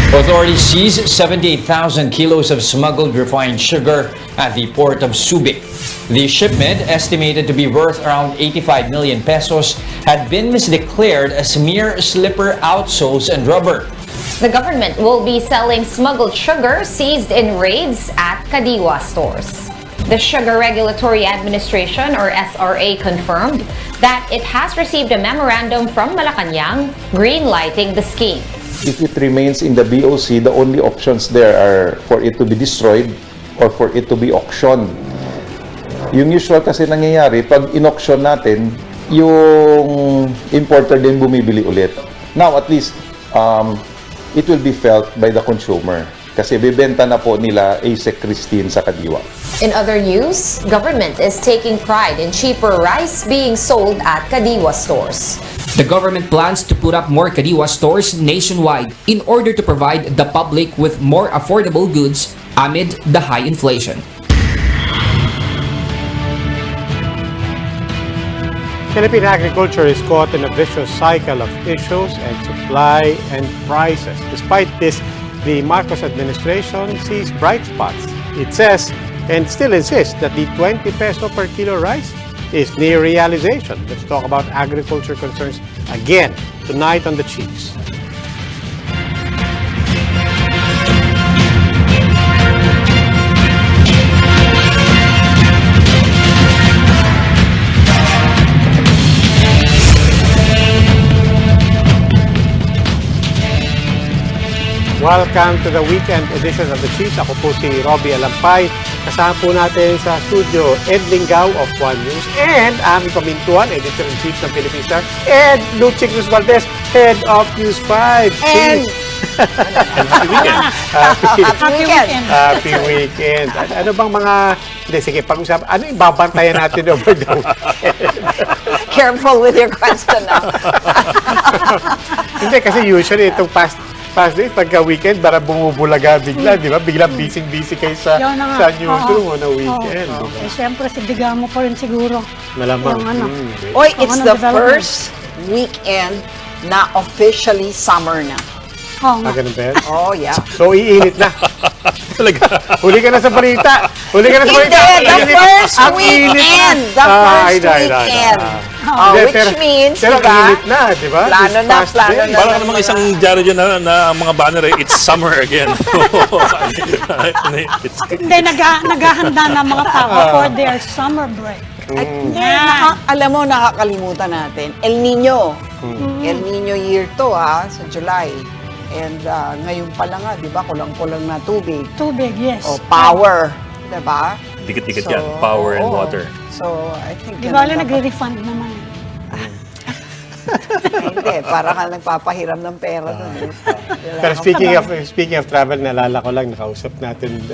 Authorities seized 78,000 kilos of smuggled refined sugar at the port of Subic. The shipment, estimated to be worth around 85 million pesos, had been misdeclared as mere slipper outsoles and rubber. The government will be selling smuggled sugar seized in raids at Kadiwa stores. The Sugar Regulatory Administration, or SRA, confirmed that it has received a memorandum from Malacanang green-lighting the scheme. If it remains in the BOC, the only options there are for it to be destroyed or for it to be auctioned. Yung usual kasi nangyayari, pag in-auction natin, yung importer din bumibili ulit. Now, at least, it will be felt by the consumer. Kasi bibenta na po nila Asec Christine sa Kadiwa. In other news, government is taking pride in cheaper rice being sold at Kadiwa stores. The government plans to put up more Kadiwa stores nationwide in order to provide the public with more affordable goods amid the high inflation. Philippine agriculture is caught in a vicious cycle of issues and supply and prices. Despite this, the Marcos administration sees bright spots. It says and still insists that the 20 peso per kilo rice is near realization. Let's talk about agriculture concerns again tonight on the Chiefs. Welcome to the weekend edition of the Chiefs. Ako po si Robbie Alampay. Kasama po natin sa studio Ed Lingao of One News and aming pamintuan, Editor-in-Chief ng Philippine Star, and Luchik Cruz Valdez, Head of News 5. And Happy weekend. happy weekend. Happy weekend. Ano bang mga... Hindi, sige, pag-usap. Ano yung babantayan natin over the weekend? Careful with your question now. Hindi, kasi usually itong past days, pagka-weekend, para bumubulaga bigla, di ba? Biglang busy kayo sa newsroom o na weekend. Oo. Eh, siyempre, sidigaan mo pa rin siguro. Malamang. Yung ano. Oy, it's the development. first weekend na officially summer na. Oo nga. Ganun ba yan? Oh, yeah. So, iinit na. Talaga. Huli ka na sa balita. Huli ka na sa balita. Hindi, the Iinit. first Ang init. weekend. The first weekend. Hindi, Which means, pero diba? init na, di ba? Plano This na, past plano day. na. Parang namang isang dyaryo dyan na mga banner it's summer again. Hindi, naghahanda na mga tao for their summer break. Alam mo, nakakalimutan natin. El Nino. El Nino year to, sa July. And ngayon pa lang di ba, kulang-kulang na tubig. Tubig, yes. O power, di ba? Dikit-dikit yan, power and water. So, I think... Di ba nagre-refund naman? Hindi, para ka nagpapahiram ng pera doon. Pero speaking of travel, naalala ko lang, nakausap natin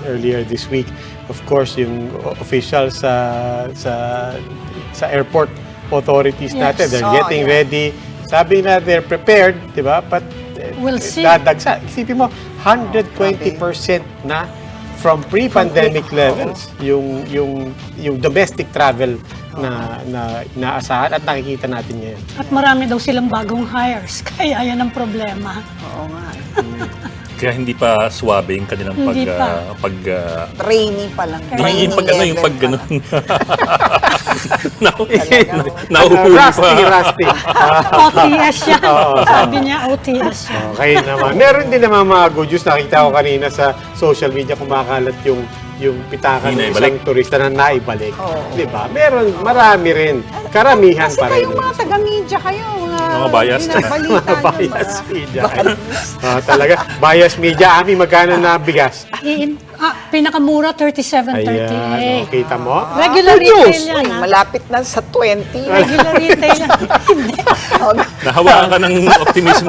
earlier this week, of course, yung official sa airport authorities natin, they're getting ready. Sabi na they're prepared, di ba? But We'll see. dadagsa. Isipin mo, 120% na from pre-pandemic levels yung domestic travel na inaasahan at nakikita natin ngayon. At marami daw silang bagong hires, kaya yan ang problema. Oo nga. Kaya hindi pa swabe yung kanilang Hindi pa. Training pa lang. Yung pag ano, yung pag ganun. Rusty. OTS yan. Sabi niya, OTS yan. Okay naman. Meron din naman mga good news. Nakita ko kanina sa social media kumakalat yung pitakan ng isang turista na naibalik. Di ba? Meron, marami rin. Karamihan Kasi pa rin. kayong mga taga-media kayo. Mga bias. Binabalita Mga bias media. Talaga. Bias media. Ami, magkano na bigas? Pinakamura, 37.38. Ayan. Kita mo? Regular retail yan, Uy, ha? malapit na sa 20. Regular retail yan. Hindi. Nahawakan ka ng optimism.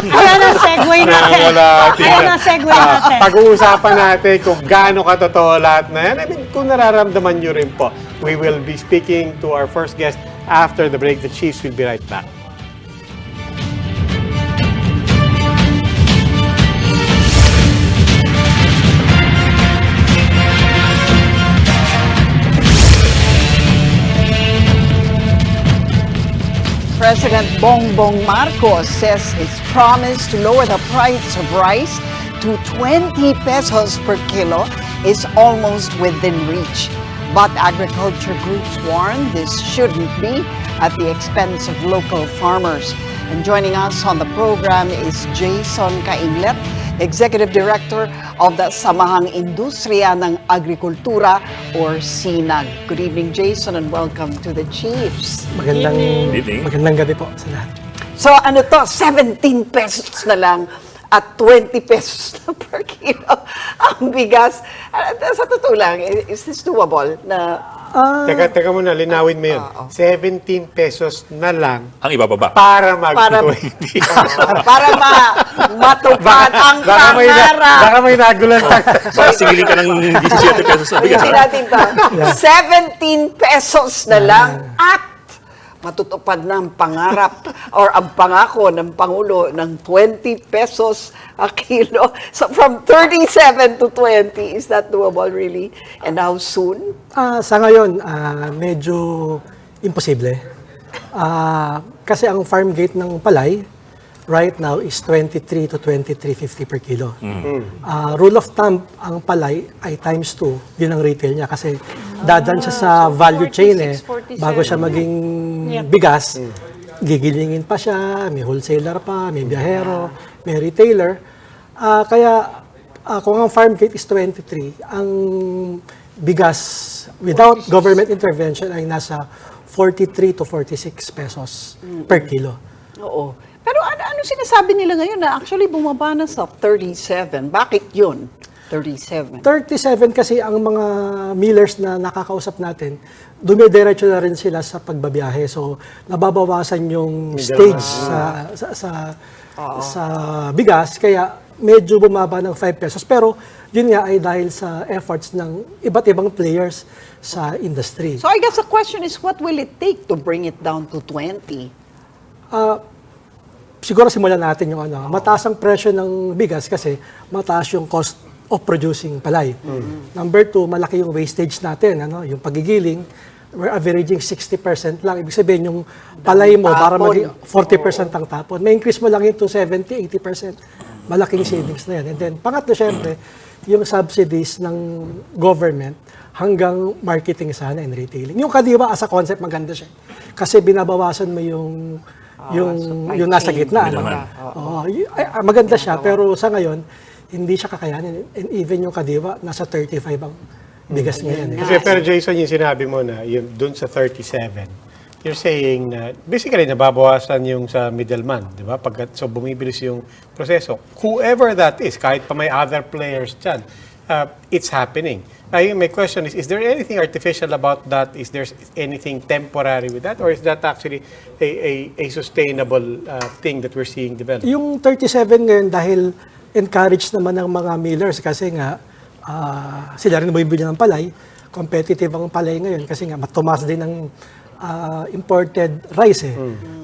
Ayan ang segue natin. Ayan ang segue natin. Pag-uusapan natin kung gaano katotoo lahat na yan. I mean, kung nararamdaman nyo rin po. We will be speaking to our first guest after the break. The Chiefs will be right back. President Bongbong Marcos says its promise to lower the price of rice to 20 pesos per kilo is almost within reach. But agriculture groups warn this shouldn't be at the expense of local farmers. And joining us on the program is Jason Cainglet, Executive Director of the Samahang Industriya ng Agrikultura or SINAG. Good evening, Jason, and welcome to the Chiefs. Magandang gabi po sa lahat. So ano to, 17 pesos na lang at 20 pesos na per kilo ang bigas. Sa totoo lang, is this doable na Teka muna, linawin mo yun. 17 pesos na lang Ang ibababa. para para mag-20. para matupad ang pangarap? Baka may nagulan pa. Baka singilin ka ng 17 pesos na bigas. Hindi natin to. 17 pesos na lang at matutupad na ang pangarap or ang pangako ng Pangulo ng 20 pesos a kilo. So from 37 to 20, is that doable really? And how soon? Sa ngayon, medyo imposible. Kasi ang farm gate ng palay right now is 23 to 23.50 per kilo. Rule of thumb, ang palay ay times 2. Yun ang retail niya kasi dadan siya sa value chain 46, 47. bago siya maging bigas. Gigilingin pa siya, may wholesaler pa, may biyahero, may retailer. Kaya kung ang farm gate is 23, ang bigas without government intervention ay nasa 43 to 46 pesos per kilo. Oo. Pero ano sinasabi nila ngayon na actually bumaba na sa 37? Bakit yun? 37. 37 kasi ang mga millers na nakakausap natin, dumidiretso na rin sila sa pagbabiyahe. So, nababawasan yung stage sa bigas. Kaya medyo bumaba ng 5 pesos. Pero yun nga ay dahil sa efforts ng iba't ibang players sa industry. So I guess the question is, what will it take to bring it down to 20? Siguro simulan natin yung mataas ang presyo ng bigas kasi mataas yung cost of producing palay. Number 2, malaki yung wastage natin, yung pagigiling. We're averaging 60% lang. Ibig sabihin yung palay mo para maging 40% ang tapon. May increase mo lang yun to 70, 80%. Malaking savings na yan. And then, pangatlo, syempre, yung subsidies ng government hanggang marketing sana and retailing. Yung kadiwa, as a concept, maganda siya. Kasi binabawasan mo yung nasa gitna. Maganda siya, pero sa ngayon, hindi siya kakayanin. And even yung kadiwa, nasa 35 ang bigas ngayon. Pero Jason, yung sinabi mo na yung dun sa 37, you're saying na basically nababawasan yung sa middleman, di ba? So bumibilis yung proseso. Whoever that is, kahit pa may other players dyan, it's happening. My question is there anything artificial about that? Is there anything temporary with that? Or is that actually a sustainable thing that we're seeing develop? Yung 37 ngayon, dahil encouraged naman ng mga millers kasi nga sila rin bumibili ng palay, competitive ang palay ngayon kasi nga tumaas din ng imported rice.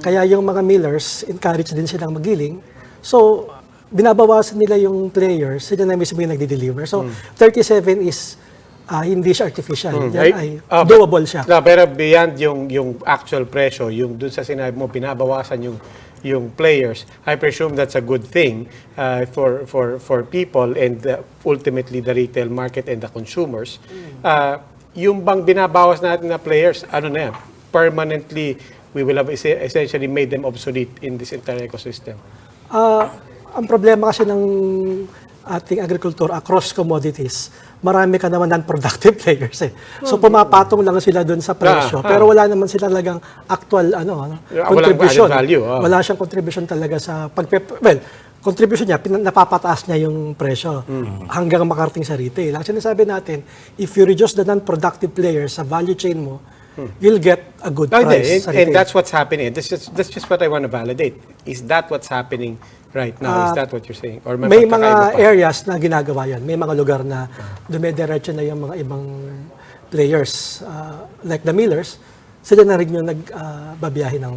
Kaya yung mga millers, encouraged din silang magiling. So, binabawasan nila yung players, sila na mismo yung nagde-deliver. So, 37 is hindi siya artificial. Yan ay doable siya. Pero beyond yung actual presyo, yung dun sa sinabi mo, binabawasan yung players, I presume that's a good thing for people and ultimately the retail market and the consumers. Yung bang binabawas natin na players, ano na yan? Permanently, we will have essentially made them obsolete in this entire ecosystem. Ang problema kasi ng ating agriculture across commodities, marami ka naman non-productive players So pumapatong lang sila doon sa presyo, pero wala naman sila talagang actual contribution. Wala siyang contribution talaga sa contribution niya, napapataas niya yung presyo hanggang makarating sa retail. Ang sinasabi natin, if you reduce the non-productive players sa value chain mo, you'll get a good price sa retail. And that's what's happening. That's just what I want to validate. Is that what's happening right now? Is that what you're saying? Or may mga areas na ginagawa yan. May mga lugar na dumediretso na yung mga ibang players. Like the millers, sila na rin yung nagbabiyahe ng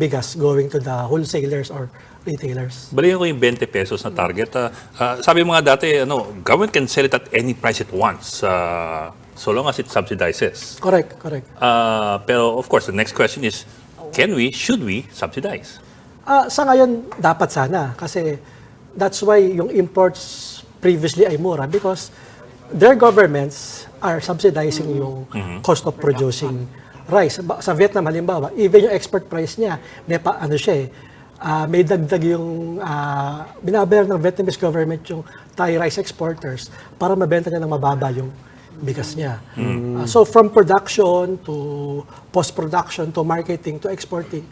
bigas going to the wholesalers or retailers. Balikan ko yung 20 pesos na target. Sabi mo nga dati, government can sell it at any price it wants. So long as it subsidizes. Correct. Pero of course, the next question is, can we, should we subsidize? Sa ngayon, dapat sana. Kasi that's why yung imports previously ay mura because their governments are subsidizing yung cost of producing rice. Sa Vietnam, halimbawa, even yung export price niya, may dagdag yung binabayar ng Vietnamese government yung Thai rice exporters para mabenta niya ng mababa yung bigas niya. So from production to post-production to marketing to exporting,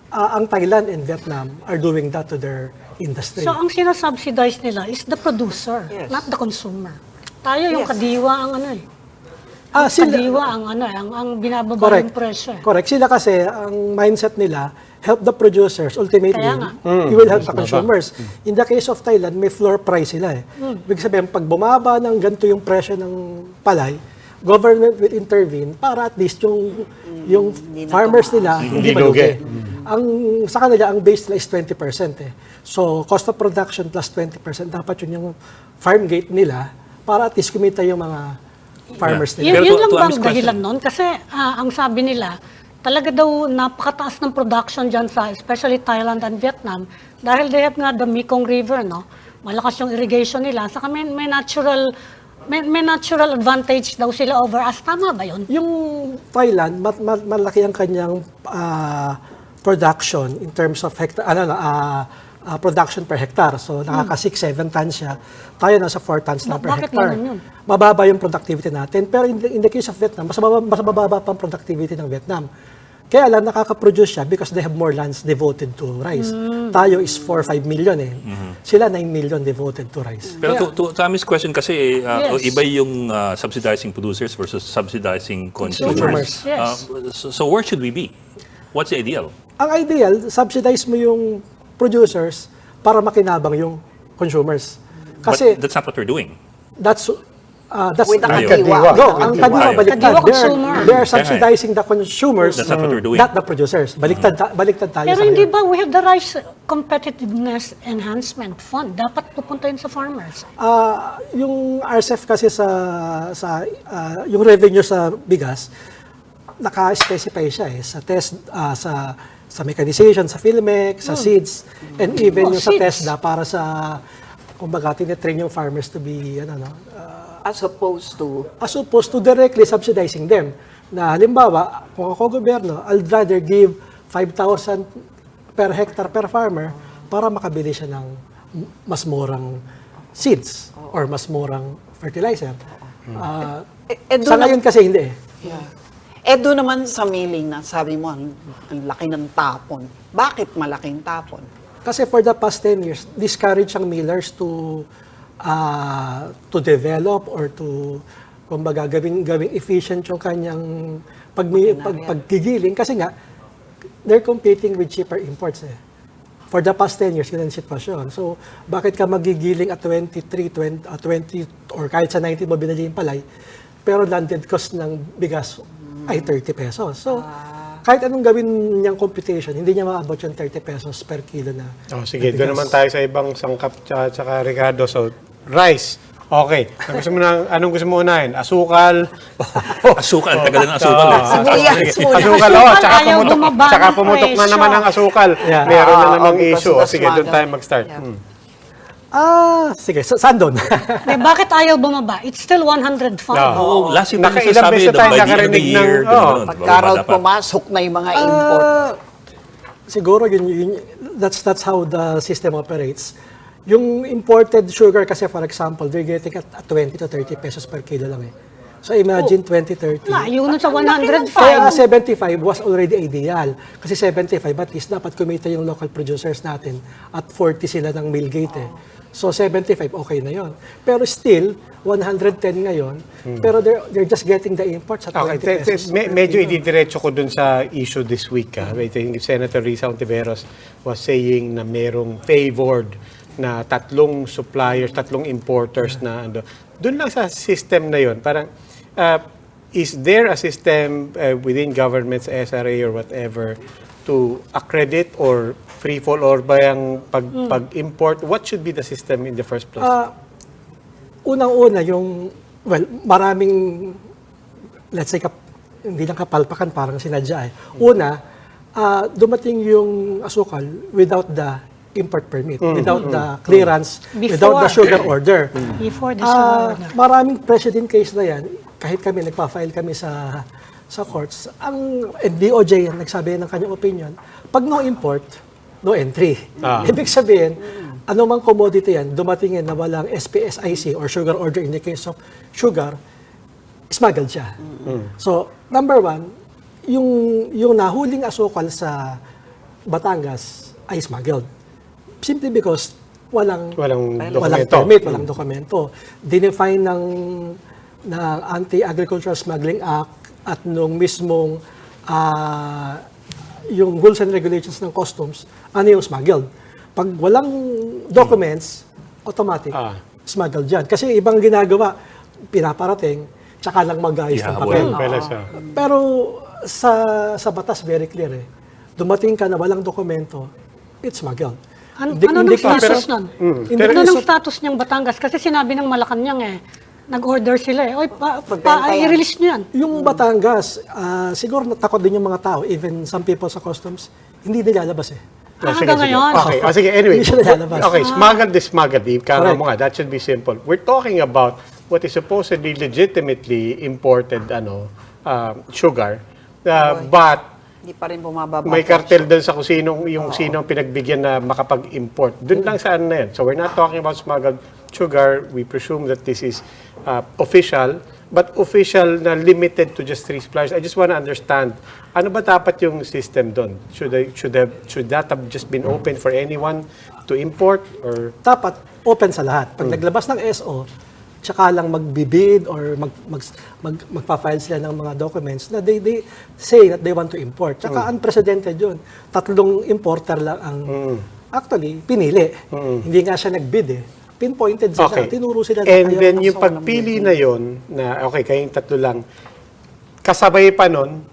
ang Thailand and Vietnam are doing that to their industry. So, ang sinasubsidize nila is the producer, not the consumer. Tayo yung kadiwa ang ano eh. Kadiwa ang ano eh, ang binababa yung presyo eh. Correct. Sila kasi, ang mindset nila, help the producers, ultimately, Kaya nga. you will help the consumers. In the case of Thailand, may floor price sila eh. Ibig sabihin, pag bumaba ng ganito yung presyo ng palay, government will intervene para at least yung farmers nila hindi malugi. Ang sa kanila ang base nila is 20% eh. So cost of production plus 20% dapat yun yung farm gate nila para at least kumita yung mga farmers nila. Yun lang to bang Amy's question. dahilan nun? Kasi ang sabi nila, talaga daw napakataas ng production dyan sa especially Thailand and Vietnam dahil they have nga the Mekong River, no? Malakas yung irrigation nila. Saka may natural advantage daw sila over us. Tama ba yun? Yung Thailand, malaki ang kanyang production in terms of production per hectare. So nakaka 6-7 tons siya. Tayo nasa 4 tons na per Bakit hectare. ganun yun? Mababa yung productivity natin. Pero in the case of Vietnam, mas mababa pa ang productivity ng Vietnam. Kaya lang nakaka-produce siya because they have more lands devoted to rice. Tayo is 4-5 million eh. Sila 9 million devoted to rice. Pero to Tammy's question kasi, Yes. iba yung subsidizing producers versus subsidizing consumers. Yes. So where should we be? What's the ideal? Ang ideal, subsidize mo yung producers para makinabang yung consumers. Kasi But that's not what we're doing. that's With the Ayaw. kadiwa. No, ang kadiwa baliktad. Kadiwa consumer. They are subsidizing the consumers, That's not what we're doing. not the producers. Baliktad tayo Pero sa hindi ngayon. ba we have the Rice Competitiveness Enhancement Fund? Dapat pupunta yun sa farmers. Yung RCEF kasi yung revenue sa bigas, naka-specify siya eh sa test sa mechanization, sa Filmex, sa seeds, and even yung sa seeds. TESDA para sa kumbaga tine-train yung farmers to be As opposed to directly subsidizing them. Na halimbawa, kung ako gobyerno, I'd rather give 5,000 per hectare per farmer para makabili siya ng mas murang seeds or mas murang fertilizer. Sa ngayon kasi hindi eh. doon naman sa milling na sabi mo, ang laki ng tapon. Bakit malaking tapon? Kasi for the past 10 years, discourage ang millers to develop or to kumbaga gawing efficient yung kanyang paggigiling kasi nga they're competing with cheaper imports eh. For the past 10 years, yun ang sitwasyon. So, bakit ka magigiling at 20 or kahit sa 90 mo binili yung palay, pero landed cost ng bigas ay 30 pesos. So, kahit anong gawin niyang computation, hindi niya maabot yung 30 pesos per kilo na. Sige, na doon bigas. naman tayo sa ibang sangkap tsaka Ricardo. So, rice. Okay. Anong gusto mo unahin? Asukal? Asukal, ang tagal ng asukal. Sibuyas muna. Asukal, Ayaw bumaba ng Tsaka pumutok na presyo. naman ang asukal. Yeah. Meron na namang because issue. that's Sige, doon maga. tayo mag-start. Sige, saan doon? Bakit ayaw bumaba? It's still 105. Oo, last year pa Nakailang sabi beses tayo by the end of the nakarinig ng- year, ganun, Pagka raw dapat. pumasok na yung mga import. Siguro that's how the system operates. Yung imported sugar kasi for example, they're getting at 20 to 30 pesos per kilo lang eh. So imagine 20, 30. Layo nun sa 105. Kaya nga 75 was already ideal. Kasi 75 at least dapat kumita yung local producers natin at 40 sila ng mill gate eh. So 75 okay na yon. Pero still 110 ngayon. Pero they're just getting the imports at 20 Okay, pesos. per medyo kilo. ididiretso ko dun sa issue this week. I think Senator Risa Ontiveros was saying na merong favored na tatlong suppliers, tatlong importers na ano. Doon lang sa system na yon, parang is there a system within governments, SRA or whatever to accredit or free fall or ba yung pag-import? What should be the system in the first place? Unang-una maraming, let's say, hindi lang kapalpakan, parang sinadya eh. Una, dumating yung asukal without the import permit, without the clearance, without the sugar order. Before the sugar order. Maraming precedent case na yan. Kahit kami, nagpa-file kami sa courts. Ang DOJ nagsabi ng kanyang opinion, pag no import, no entry. Ibig sabihin, anumang commodity yan, dumating yan na walang SPSIC or sugar order in the case of sugar, smuggled siya. So, number one, yung nahuling asukal sa Batangas ay smuggled. Simply because walang permit, walang dokumento. Dinefine ng Anti-Agricultural Smuggling Act at nung mismong yung rules and regulations ng customs, ano yung smuggled. Pag walang documents, automatic, smuggled dyan. Kasi ibang ginagawa, pinaparating, tsaka lang mag-ayos ng papel. Pero sa batas, very clear eh. Dumating ka na walang dokumento, it's smuggled. Ano nung status nun? Ano nung status niyang Batangas? Kasi sinabi ng Malacanang nag-order sila eh. Oy, i-release niyo yan. Yung Batangas, siguro natakot din yung mga tao, even some people sa customs, hindi nilalabas eh. Hanggang ngayon. Sige, anyway. Hindi siya nilalabas. Okay, smuggled, ika mo nga, that should be simple. We're talking about what is supposedly legitimately imported sugar, but Hindi pa rin bumababa. may cartel dun sa kung sinong pinagbigyan na makapag-import. Dun lang saan na yan. So we're not talking about smuggled sugar. We presume that this is official, but official na limited to just 3 suppliers. I just want to understand, ano ba dapat yung system dun? Should that have just been open for anyone to import? Or Dapat open sa lahat. Pag naglabas ng SO, tsaka lang magbibid or magpa-file sila ng mga documents na they say that they want to import. Tsaka unprecedented yun. 3 importer lang ang actually pinili. Hindi nga siya nag-bid eh. Pinpointed sila. Tinuro sila. And then yung pagpili na yon na kayong 3 lang, kasabay pa nun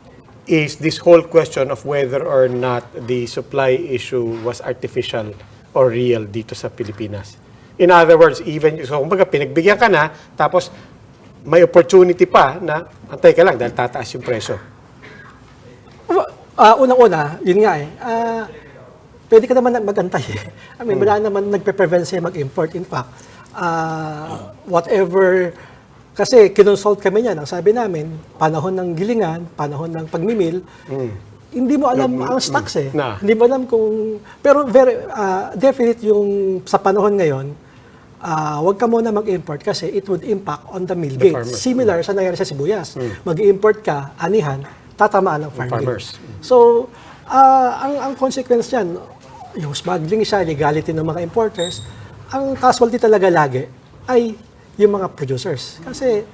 is this whole question of whether or not the supply issue was artificial or real dito sa Pilipinas. In other words, kumbaga pinagbigyan ka na, tapos may opportunity pa na antay ka lang dahil tataas yung presyo. Unang-una, yun nga eh. Pwede ka naman mag-antay eh. I mean, wala naman nagpe-prevent sa'yo mag-import. In fact, whatever, kasi kinonsult kami niyan. Ang sabi namin, panahon ng gilingan, panahon ng pagmimil, hindi mo alam ang stocks eh. Hindi mo alam kung, pero definite yung sa panahon ngayon, wag ka muna mag-import kasi it would impact on the mill gate. Similar sa nangyari sa sibuyas. Mag-import ka, anihan, tatamaan ng farmers. So, ang consequence niyan, yung smuggling siya, legality ng mga importers, ang casualty talaga lagi ay yung mga producers. Kasi,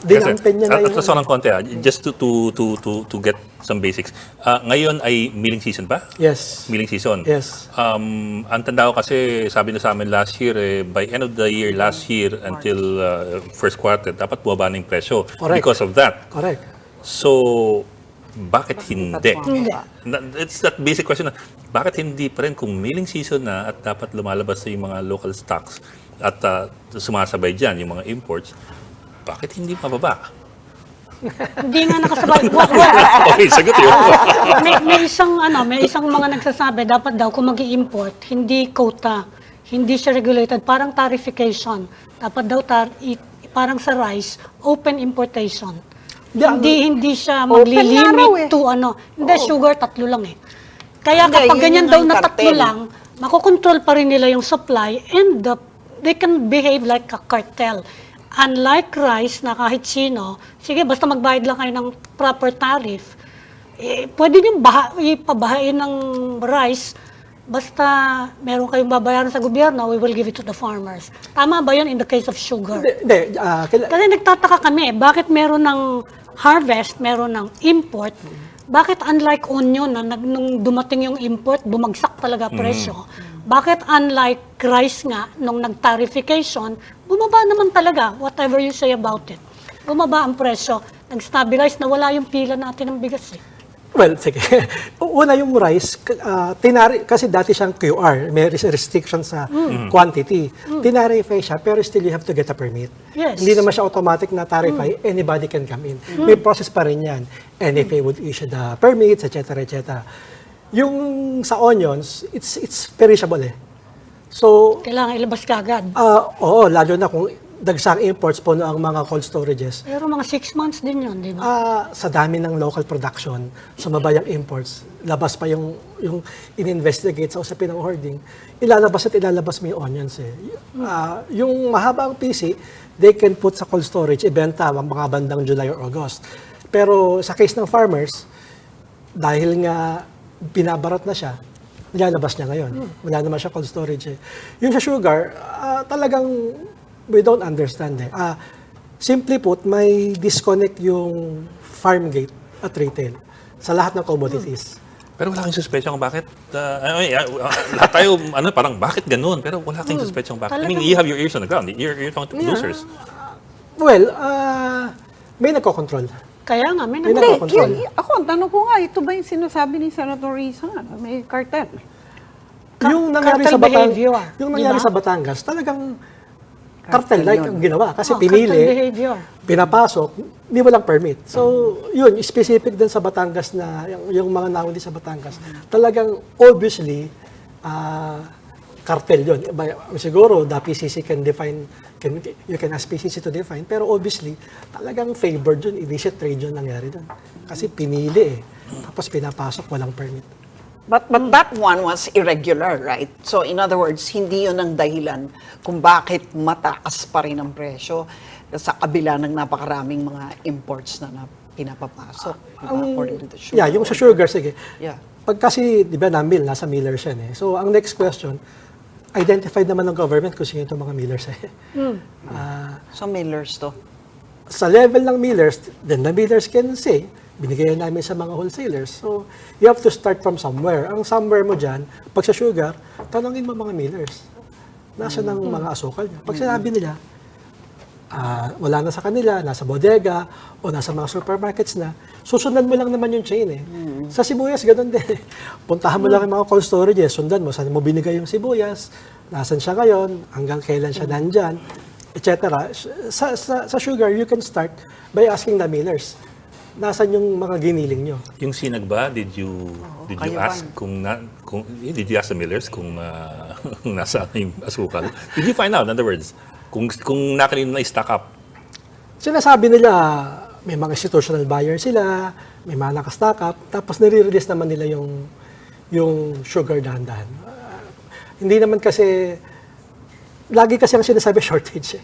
dinampen niya na yung... At ng konti, just to get some basics. Ngayon ay milling season ba? Yes. Milling season. Yes. Ang tanda ko kasi, sabi na sa amin last year, by end of the year, last year until first quarter, dapat bumaba na yung presyo. Correct. Because of that. Correct. So, bakit hindi? It's that basic question na, bakit hindi pa rin kung milling season na at dapat lumalabas sa yung mga local stocks at sumasabay dyan yung mga imports, bakit hindi mababa? Hindi nga nakasabay. Okay, sagot yun. may isang mga nagsasabi, dapat daw kung mag-i-import, hindi quota, hindi siya regulated, parang tarification. Dapat daw parang sa rice, open importation. Hindi siya magli-limit to Hindi, sugar, 3 lang eh. Kaya kapag ganyan daw na 3 lang, makokontrol pa rin nila yung supply and they can behave like a cartel. Unlike rice na kahit sino, sige, basta magbayad lang kayo ng proper tariff, pwede niyong ipabahain ng rice, basta meron kayong babayaran sa gobyerno, we will give it to the farmers. Tama ba yun in the case of sugar? Kasi nagtataka kami, bakit meron ng harvest, meron ng import, bakit unlike onion na nung dumating yung import, bumagsak talaga presyo? Bakit unlike rice nga, nung nag-tarification, bumaba naman talaga, whatever you say about it. Bumaba ang presyo, nag-stabilize na wala yung pila natin ng bigas eh. Well, sige. Una yung rice, kasi dati siyang QR, may restriction sa quantity. Tinarify siya, pero still you have to get a permit. Yes. Hindi naman siya automatic na tarify, anybody can come in. May process pa rin yan. NFA would issue the permits, etc. etc. Yung sa onions, it's perishable eh. So, Kailangan ilabas kagad. oo, lalo na kung dagsang imports po ang mga cold storages. Pero mga 6 months din yun, di ba? Sa dami ng local production, sumaba yung imports, labas pa yung in-investigate sa usapin ng hoarding, ilalabas mo yung onions eh. Yung mahabang PC, they can put sa cold storage, ibenta mga bandang July or August. Pero sa case ng farmers, dahil nga binabarat na siya, nilalabas niya ngayon. Wala naman siya cold storage eh. Yung sa sugar, talagang we don't understand eh. Simply put, may disconnect yung farm gate at retail sa lahat ng commodities. Pero wala kayong suspecha kung bakit. Lahat tayo, parang bakit ganun? Pero wala kayong suspecha kung bakit. I mean, you have your ears on the ground. You're talking to producers. Well, may nagko-control. Kaya nga, may May nag- nagko-control. Ako, ang tanong ko nga, ito ba yung sinasabi ni Senator Risa? May cartel. Yung nangyari cartel sa behavior, yung nangyari diba? sa Batangas, talagang cartel-like ang ginawa. Kasi cartel pinili, behavior. pinapasok, hindi walang permit. So, yun, specific din sa Batangas na, yung mga nahuli sa Batangas, talagang obviously, cartel yun. Siguro, the PCC can define, you can ask PCC to define, pero obviously, talagang favored yun, illicit trade yun nangyari doon. Kasi pinili eh. Tapos pinapasok, walang permit. But that one was irregular, right? So in other words, hindi yun ang dahilan kung bakit mataas pa rin ang presyo sa kabila ng napakaraming mga imports na pinapapasok. According to the sugar. Yeah, yung sa sugar, sige. Yeah. Pag kasi, di ba, na-mill, nasa millers yan eh. So, ang next question, identified naman ng government kung sino itong mga millers eh. So millers to. Sa level ng millers, then the millers can say, binigay namin sa mga wholesalers. So, you have to start from somewhere. Ang somewhere mo dyan, pag sa sugar, tanongin mo mga millers. Nasa ng mga asukal niya. Pag sinabi nila, wala na sa kanila, nasa bodega, o nasa mga supermarkets na, susundan mo lang naman yung chain eh. Sa sibuyas, ganun din. Puntahan mo lang yung mga cold storages, sundan mo, saan mo binigay yung sibuyas, nasan siya ngayon, hanggang kailan siya nandyan, etc. Sa sugar, you can start by asking the millers. Nasaan yung mga giniling nyo? Yung sinag ba, did you ask did you ask the millers kung nasaan yung asukal? Did you find out, in other words, kung nakanino na i-stock up? Sinasabi nila, may mga institutional buyer sila, may mga naka-stock up, tapos nire-release naman nila yung sugar dahan-dahan. Hindi naman kasi, lagi kasi ang sinasabi shortage eh.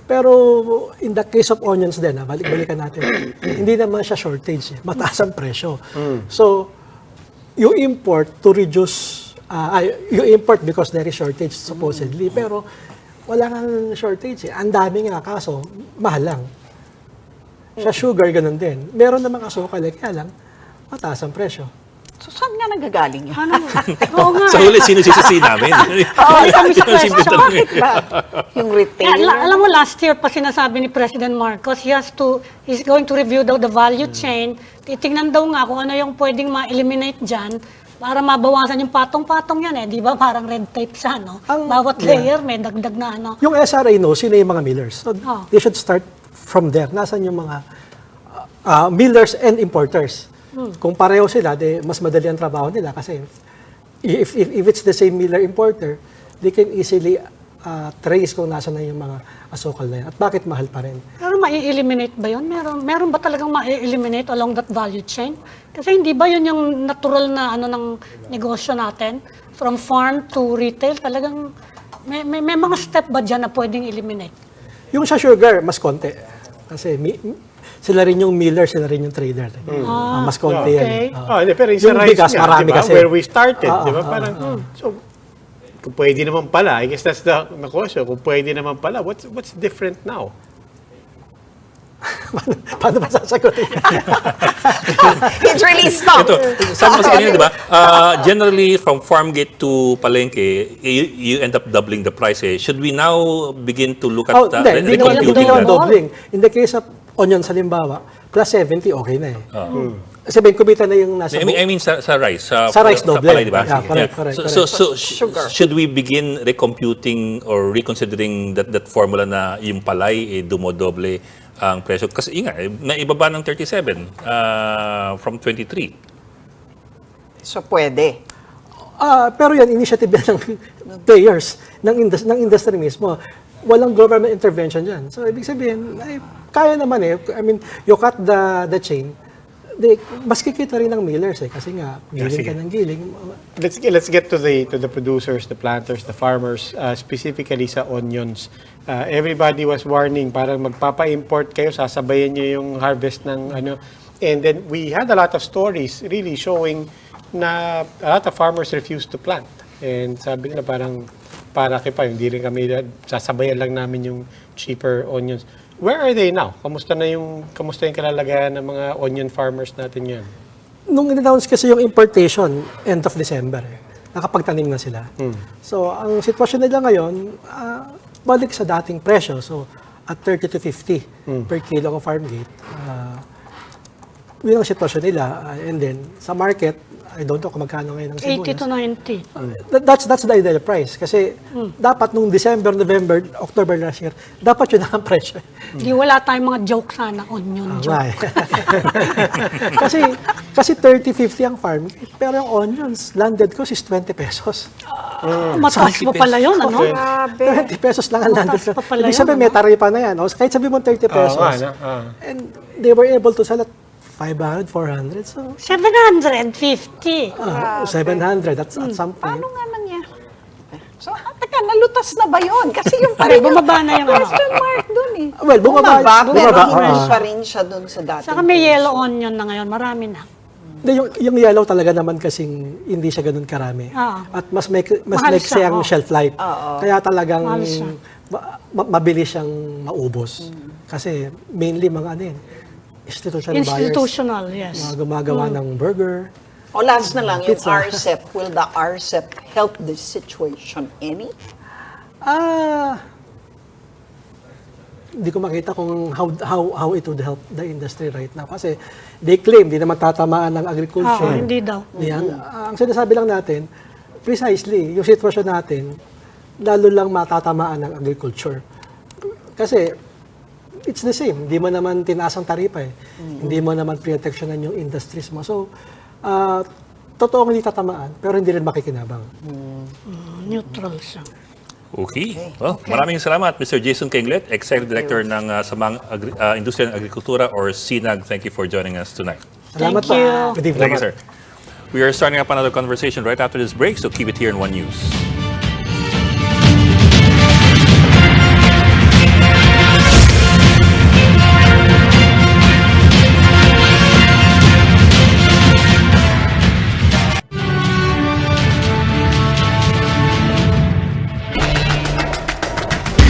Pero in the case of onions din, balik-balikan natin, hindi naman siya shortage eh. Mataas ang presyo. So, you import to reduce, you import because there is shortage supposedly, pero wala kang shortage eh. Ang dami nga, kaso mahal lang. Sa sugar, ganun din. Meron namang asukal eh, kaya lang, mataas ang presyo. So saan nga nagagaling yan? Oo nga. Sa huli, sino sisisi namin? Kami sa Yung simple question. tanong eh. Ba? Yung retail? Alam mo, last year pa sinasabi ni President Marcos, he's going to review daw the value chain. Titingnan daw nga kung ano yung pwedeng ma-eliminate dyan para mabawasan yung patong-patong yan eh. Di ba? Parang red tape siya, no? Bawat layer may dagdag na ano. Yung SRA knows, sino yung mga millers. So, they should start from there. Nasaan yung mga millers and importers? Kung pareho sila, mas madali ang trabaho nila kasi if it's the same miller importer, they can easily trace kung nasa na yung mga asukal na yan. At bakit mahal pa rin? Pero ma-eliminate ba yun? Meron ba talagang ma-eliminate along that value chain? Kasi hindi ba yun yung natural na ano ng negosyo natin? From farm to retail, talagang may mga step ba dyan na pwedeng eliminate? Yung sa sugar, mas konti. Kasi sila rin yung miller, sila rin yung trader. Mas konti okay. yan. Pero Yung rice bigas, nga, marami diba? kasi. Where we started, di ba? Parang, so, kung pwede naman pala, I guess that's the question, kung pwede naman pala, what's different now? Paano ba sasagutin? It's really stuck. Ito, sabi kasi kanina, di ba? Generally, from farm gate to palengke, you end up doubling the price eh. Should we now begin to look at Hindi recomputing naman that? doubling. In the case of onions, halimbawa, plus 70, okay na eh. Sabihin, kumita na yung nasa I mean sa rice. Sa rice doble. palay, diba? Yeah, correct. So should we begin recomputing or reconsidering that formula na yung palay dumodoble ang presyo? Kasi naibaba ng 37 from 23. So pwede. Pero yan, initiative yan ng players, ng industry mismo. Walang government intervention dyan. So, ibig sabihin, kaya naman I mean, you cut the chain, mas kikita rin ng millers kasi nga, giling ka ng giling. Let's get to the producers, the planters, the farmers, specifically sa onions. Everybody was warning, parang magpapa-import kayo, sasabayan niyo yung harvest ng ano. And then we had a lot of stories really showing na a lot of farmers refused to plant. And sabi nila parang para pa, hindi rin kami, sasabayan lang namin yung cheaper onions. Where are they now? Kamusta yung kalalagayan ng mga onion farmers natin yan? Nung in-announce kasi yung importation, end of December, nakapagtanim na sila. So, ang sitwasyon nila ngayon, balik sa dating presyo. So, at 30 to 50 per kilo ng farm gate. Yun ang sitwasyon nila. And then, sa market, I don't know kung magkano ngayon ang sibuyas. 80 to 90. That's the ideal price. Kasi dapat nung December, November, October last year, dapat yun ang presyo. Di wala tayong mga joke sana, onion joke. Right. kasi 30-50 ang farm, pero yung onions, landed cost is 20 pesos. Mataas pa pala yun, ano? 20 pesos lang ang landed Mataas cost. pa pala Ibig sabihin, yun, may taripa na yan. Kahit sabi mo 30 pesos. And they were able to sell at 500, 400. So, 750. 700, that's at some point. Paano nga nangyari? So, teka, nalutas na ba yun? Kasi yung Pare, bumaba na yung ano. question mark dun Well, bumaba. pero hindi pa rin siya dun sa dating. Saka may yellow onion na ngayon, marami na. Yung yellow talaga naman kasing hindi siya ganun karami. At mas Mahal maiksi siya, ang shelf life. Kaya talagang Mahal siya. mabilis siyang maubos. Kasi mainly mga Institutional, yes. Mga gumagawa ng burger. O last na lang, yung Pizza. RCEP. Will the RCEP help this situation any? Hindi ko makita kung how it would help the industry right now. Kasi they claim, di naman tatamaan ng agriculture. Hindi daw. Yan. Ang sinasabi lang natin, precisely, yung sitwasyon natin, lalo lang matatamaan ng agriculture. Kasi, it's the same. Hindi mo naman tinaas ang taripa Hindi mo naman proteksyonan yung industries mo. So, totoong hindi tatamaan, pero hindi rin makikinabang. Neutral siya. Okay. Well, maraming salamat, Mr. Jason Kenglet, Executive Director ng Samang Industriya ng Agrikultura or SINAG. Thank you for joining us tonight. Salamat Thank you. po. Good evening. Thank you, sir. We are starting up another conversation right after this break, so keep it here in One News.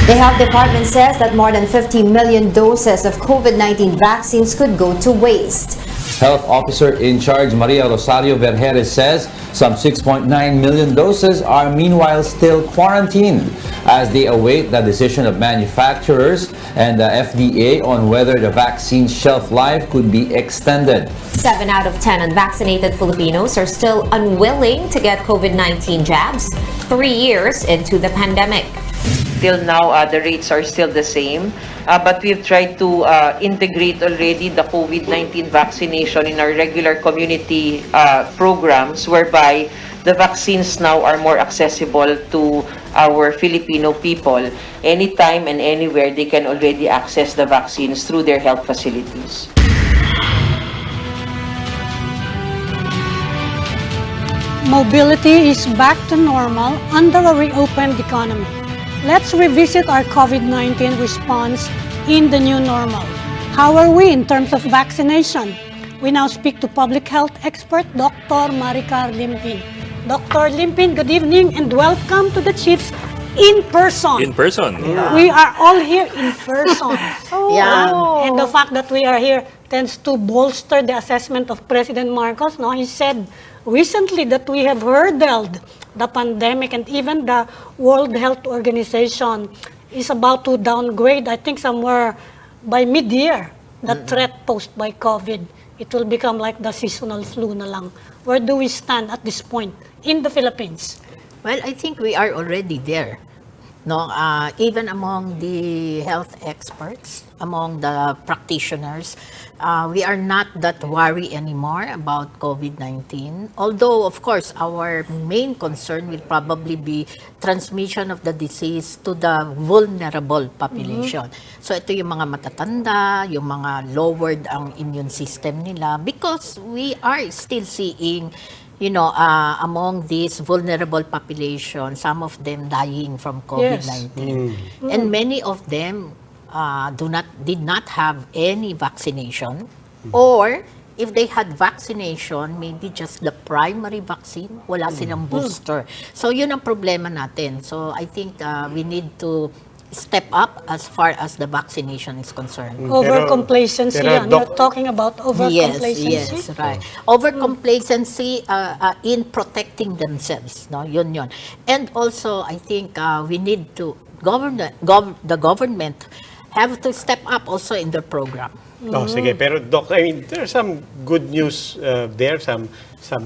The Health Department says that more than 50 million doses of COVID-19 vaccines could go to waste. Health Officer in charge Maria Rosario Vergeres says some 6.9 million doses are meanwhile still quarantined as they await the decision of manufacturers and the FDA on whether the vaccine's shelf life could be extended. 7 out of 10 unvaccinated Filipinos are still unwilling to get COVID-19 jabs 3 years into the pandemic. Till now, the rates are still the same, but we've tried to integrate already the COVID-19 vaccination in our regular community programs, whereby the vaccines now are more accessible to our Filipino people. Anytime and anywhere, they can already access the vaccines through their health facilities. Mobility is back to normal under a reopened economy. Let's revisit our COVID-19 response in the new normal. How are we in terms of vaccination? We now speak to public health expert Dr. Maricar Limpin. Dr. Limpin, good evening and welcome to the CHIEFS in person. In person. Yeah. We are all here in person. Yeah. And the fact that we are here tends to bolster the assessment of President Marcos. No, he said recently that we have hurdled the pandemic, and even the World Health Organization is about to downgrade, I think somewhere by mid-year, the threat posed by COVID. It will become like the seasonal flu na lang. Where do we stand at this point in the Philippines? Well, I think we are already there. No, even among the health experts, among the practitioners, we are not that worried anymore about COVID-19. Although, of course, our main concern will probably be transmission of the disease to the vulnerable population. So ito yung mga matatanda, yung mga lowered ang immune system nila, because we are still seeing among this vulnerable population, some of them dying from COVID-19. And many of them did not have any vaccination, or if they had vaccination, maybe just the primary vaccine, wala silang booster. So yun ang problema natin. So I think we need to step up as far as the vaccination is concerned. Over-complacency, pero you're talking about over-complacency? Yes, right. Over-complacency in protecting themselves, no? Yun. And also, I think we need to, the government have to step up also in their program. Oh, sige. Pero Doc, I mean, there's some good news there, some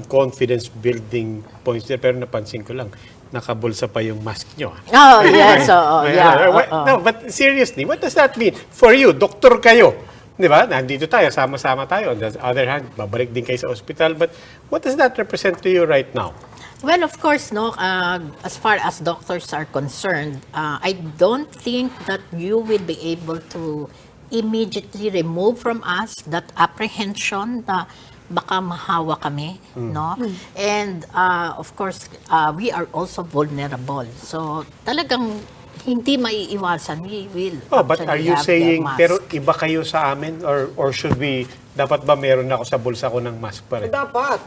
confidence building points there, pero napansin ko lang, nakabulsa pa yung mask nyo. Oh, yes. No, but seriously, what does that mean? For you, doktor kayo. Di ba? Nandito tayo, sama-sama tayo. On the other hand, babalik din kayo sa ospital. But what does that represent to you right now? Well, of course, no. As far as doctors are concerned, I don't think that you will be able to immediately remove from us that apprehension na baka mahawa kami, no? And of course, we are also vulnerable. So talagang hindi maiiwasan, we will. Oh, but are you saying, pero iba kayo sa amin? Or should we, dapat ba meron ako sa bulsa ko ng mask pa rin? Dapat.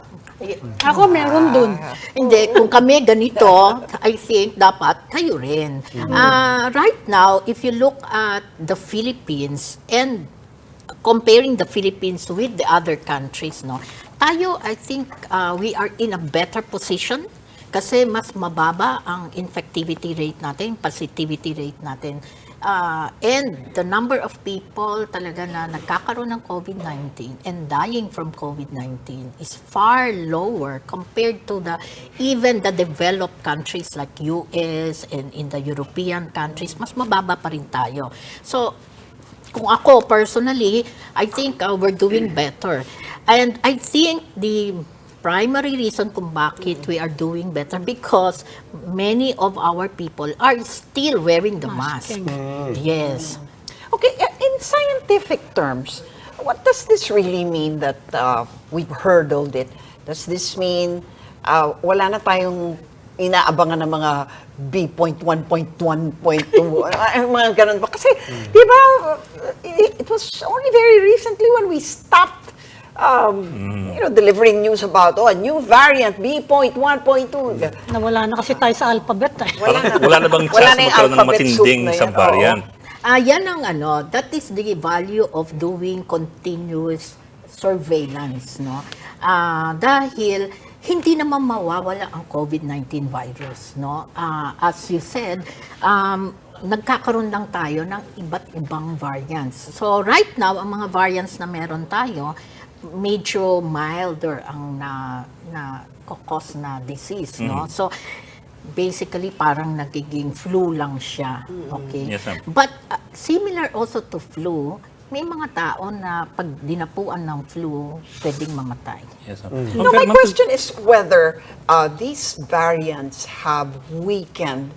Ako meron dun. Hindi, kung kami ganito, I think dapat kayo rin. Right now, if you look at the Philippines and comparing the Philippines with the other countries, no, tayo, I think we are in a better position kasi mas mababa ang infectivity rate natin, positivity rate natin. And the number of people talaga na nagkakaroon ng COVID-19 and dying from COVID-19 is far lower compared to even the developed countries like US and in the European countries, mas mababa pa rin tayo. So, kung ako personally, I think we're doing better. And I think the primary reason kung bakit we are doing better because many of our people are still wearing the mask. Yes. Okay, in scientific terms, what does this really mean that we've hurdled it? Does this mean wala na tayong inaabangan ng mga B.1.1.2, mga ganun ba? Kasi, di ba, it was only very recently when we stopped delivering news about a new variant, B.1.2. Nawala na kasi tayo sa alphabet. Wala na bang chance magkaroon ng matinding sub-variant? Yan ang that is the value of doing continuous surveillance, no? Dahil hindi naman mawawala ang COVID-19 virus, no? As you said, nagkakaroon lang tayo ng iba't ibang variants. So right now, ang mga variants na meron tayo, medyo milder ang na-cause na disease, no? So basically parang nagiging flu lang siya, okay? Yes, ma'am. But similar also to flu, may mga tao na pag dinapuan ng flu, pwedeng mamatay. Yes, No, my question is whether these variants have weakened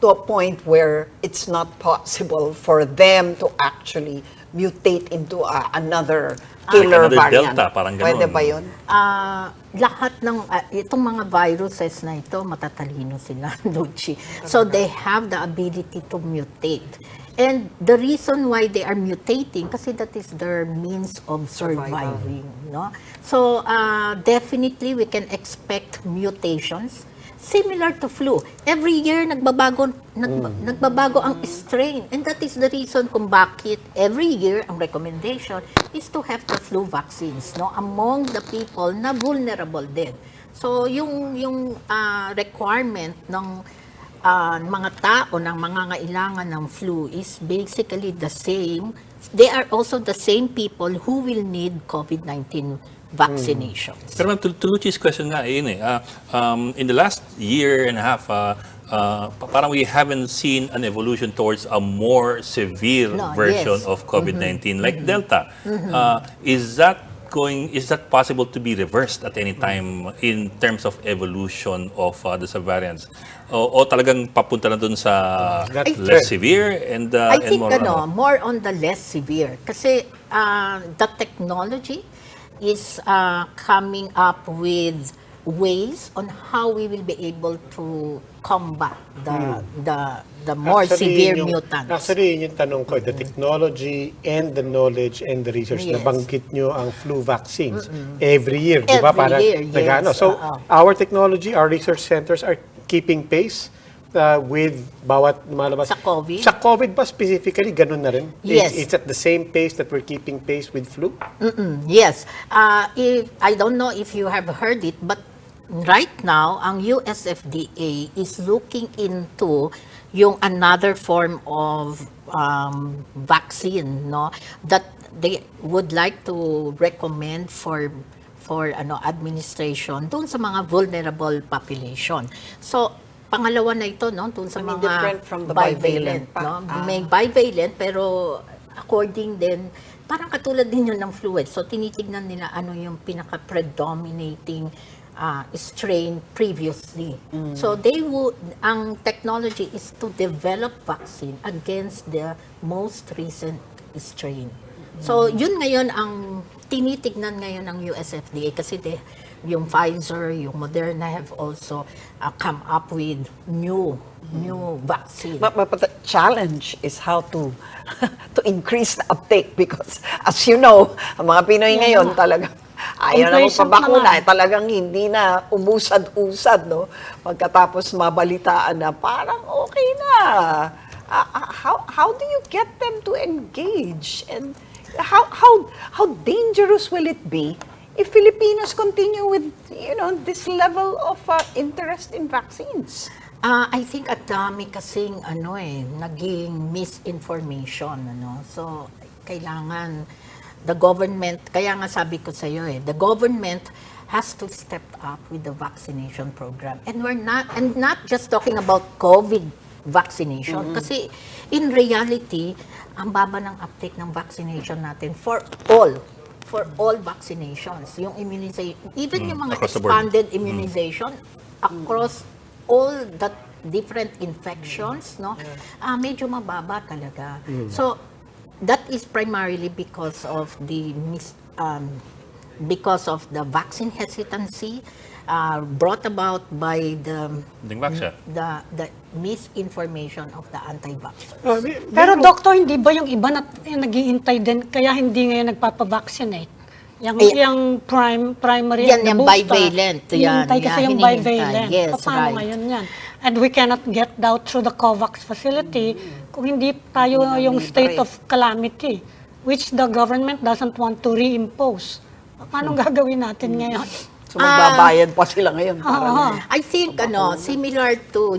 to a point where it's not possible for them to actually mutate into another killer another variant. Delta, parang ganun. Pwede ba yun? Lahat ng itong mga viruses na ito, matatalino sila, Luchi. So they have the ability to mutate. And the reason why they are mutating, kasi that is their means of surviving, no? So definitely we can expect mutations similar to flu. Every year nagbabago ang strain, and that is the reason kung bakit every year ang recommendation is to have the flu vaccines, no, among the people na vulnerable din. So yung requirement ng mga tao ng mga ngailangan ng flu is basically the same they are also the same people who will need COVID-19 vaccinations. Pero ma'am, to Luchi's question nga, yun eh. In the last year and a half, parang we haven't seen an evolution towards a more severe version of COVID-19 like Delta. Is that possible to be reversed at any time in terms of evolution of the subvariants? O talagang papunta na dun sa less severe and I think more more on the less severe kasi the technology is coming up with ways on how we will be able to combat the more severe mutants. Actually, yun yung tanong ko, the technology and the knowledge and the research. Yes. Nabanggit nyo ang flu vaccines every year, di ba? Every year, yes. So, our technology, our research centers are keeping pace with bawat lumalabas. Sa COVID? Sa COVID ba specifically, ganun na rin? Yes. It's at the same pace that we're keeping pace with flu? Yes. If I don't know if you have heard it, but right now, ang US FDA is looking into yung another form of vaccine, no, that they would like to recommend for administration dun sa mga vulnerable population. So, pangalawa na ito, no, dun sa mga different from the bivalent no? May bivalent, pero according din, parang katulad din yun ng flu. So, tinitignan nila ano yung pinaka-predominating strain previously. So, ang technology is to develop vaccine against the most recent strain. So, yun ngayon ang tinitignan ngayon ng US FDA kasi yung Pfizer, yung Moderna have also come up with new vaccine. But the challenge is how to to increase the uptake because as you know, ang mga Pinoy ngayon talaga ayaw na magpabakuna, talagang hindi na umusad-usad, no? Pagkatapos mabalitaan na parang okay na. How do you get them to engage? And how dangerous will it be if Filipinos continue with, this level of interest in vaccines? I think at dami kasing naging misinformation, So kailangan the government, kaya nga sabi ko sa iyo the government has to step up with the vaccination program. And not just talking about COVID vaccination kasi in reality, ang baba ng uptake ng vaccination natin for all vaccinations, yung immunization, even yung mga expanded immunization across all the different infections, no? Medyo mababa talaga. So that is primarily because of the vaccine hesitancy brought about by the misinformation of the anti-vaxxers. Pero doctor, hindi ba yung iba na nag-iintay din kaya hindi ngayon nagpapavaccinate? Yung primary yan, and the yung booster. bivalent. Hinihintay kasi yung bivalent. Yes, Paano ngayon yan? And we cannot get out through the COVAX facility kung hindi tayo yung state of calamity, which the government doesn't want to reimpose. Paano gagawin natin ngayon? So magbabayad pa sila ngayon. I think similar to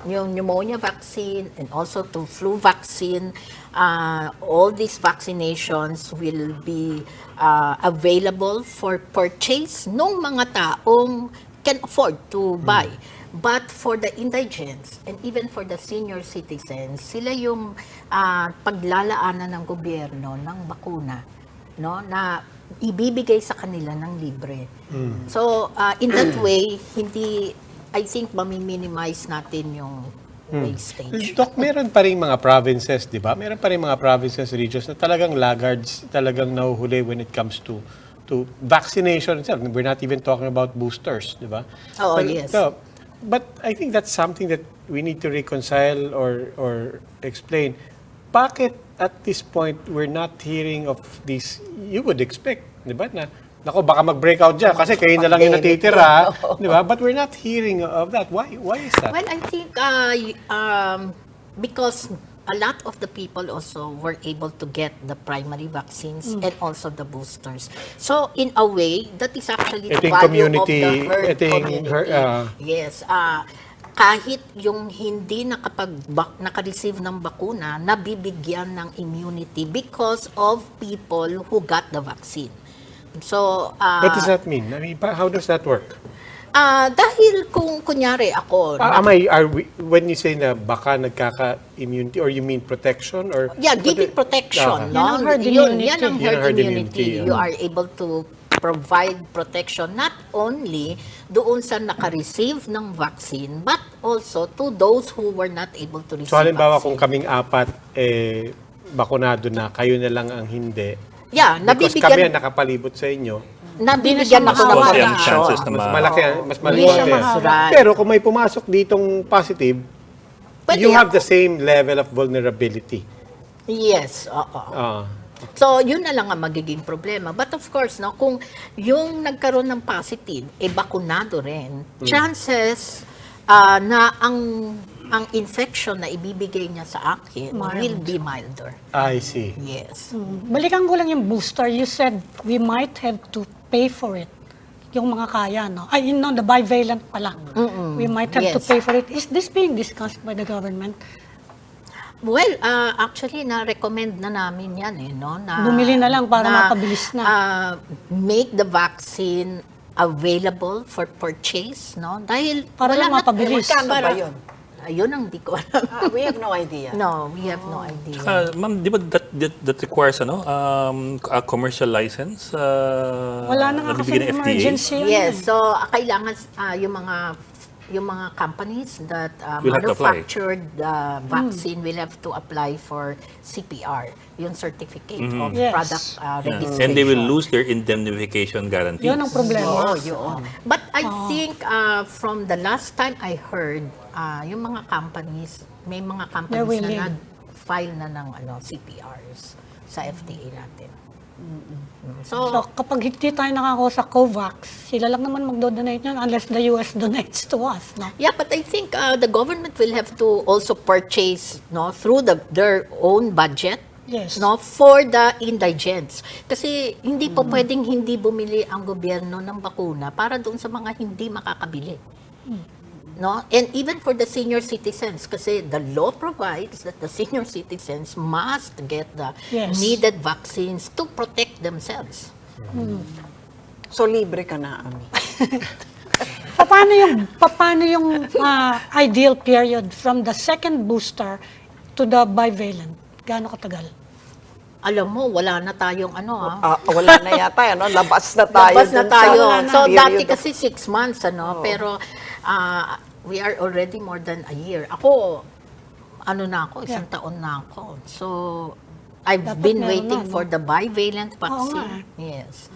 pneumonia vaccine and also to flu vaccine, all these vaccinations will be available for purchase ng mga taong can afford to buy. But for the indigents and even for the senior citizens, sila yung paglalaanan ng gobyerno ng bakuna, no, na ibibigay sa kanila ng libre. So, in that way, I think mami-minimize natin yung wastage. Doc, meron pa rin mga provinces, di ba? Meron pa rin mga provinces, regions na talagang laggards, talagang nahuhuli when it comes to vaccination itself. We're not even talking about boosters, di ba? Oh, yes. But I think that's something that we need to reconcile or explain. Bakit at this point we're not hearing of these? You would expect, di ba? Nako, baka mag-breakout dyan kasi kayo na lang yung natitira, di ba? But we're not hearing of that. Why is that? Well, I think because a lot of the people also were able to get the primary vaccines and also the boosters. So, in a way, that is actually the value of the herd community. Yes. kahit yung hindi naka-receive ng bakuna, nabibigyan ng immunity because of people who got the vaccine. So, What does that mean? I mean, how does that work? dahil kung kunyari ako, When you say na baka nagkaka-immunity, or you mean protection? Or giving protection, no? Yan ang herd Yan immunity. ang Yan ang herd herd immunity. immunity, You are able to provide protection not only doon sa naka-receive ng vaccine, but also to those who were not able to receive So halimbawa vaccine. kung kaming apat, bakunado na, kayo na lang ang hindi. Yeah, Because kami ang nakapalibot sa inyo, nabibigyan Hindi na ako siya ng Konti ang protection. chances na mas malaki, mas Yes, malaki. right. Pero kung may pumasok ditong positive, Pwede you have ako. the same level of vulnerability. Yes, oo. So, yun na lang ang magiging problema. But of course, no, kung yung nagkaroon ng positive, bakunado rin, chances na ang infection na ibibigay niya sa akin will be milder. I see. Yes. Balikan ko lang yung booster. You said we might have to pay for it. Yung mga kaya, no? The bivalent pala. We might have to Yes. pay for it. Is this being discussed by the government? Well, actually, na-recommend na namin yan, no? Bumili na lang para mapabilis na. Make the vaccine available for purchase, no? Dahil Para lang mapabilis. Magkano ba yun? Ayun ang di ko alam. We have no idea. No, we have no idea. Ma'am, di ba that requires a commercial license? Wala na nga kasi nabibigyan ng FDA? emergency. Yes, so kailangan yung mga companies that Will have to apply. manufactured the vaccine will have to apply for CPR, yung certificate of Yes. product registration. And they will lose their indemnification guarantees. Yun ang problema. But I think from the last time I heard, yung mga companies, may mga They're companies willing. na nag-file na ng CPRs sa FDA natin. So, kapag hindi tayo nakako sa COVAX, sila lang naman magdo-donate yun unless the US donates to us, no? Yeah, but I think the government will have to also purchase, no, through their own budget, Yes. no, for the indigents. Kasi hindi po pwedeng hindi bumili ang gobyerno ng bakuna para doon sa mga hindi makakabili. No? And even for the senior citizens, kasi the law provides that the senior citizens must get the Yes. needed vaccines to protect themselves. So, libre ka na, Ami. Paano yung ideal period from the second booster to the bivalent? Gaano katagal? Alam mo, wala na tayong Wala na yata, labas na tayo. Labas na dun sa tayo. So, period dati of- kasi 6 months, pero we are already more than a year. Ako, isang taon na ako. So, I've Dapat been meron waiting na, no? for the bivalent nga vaccine. Yes.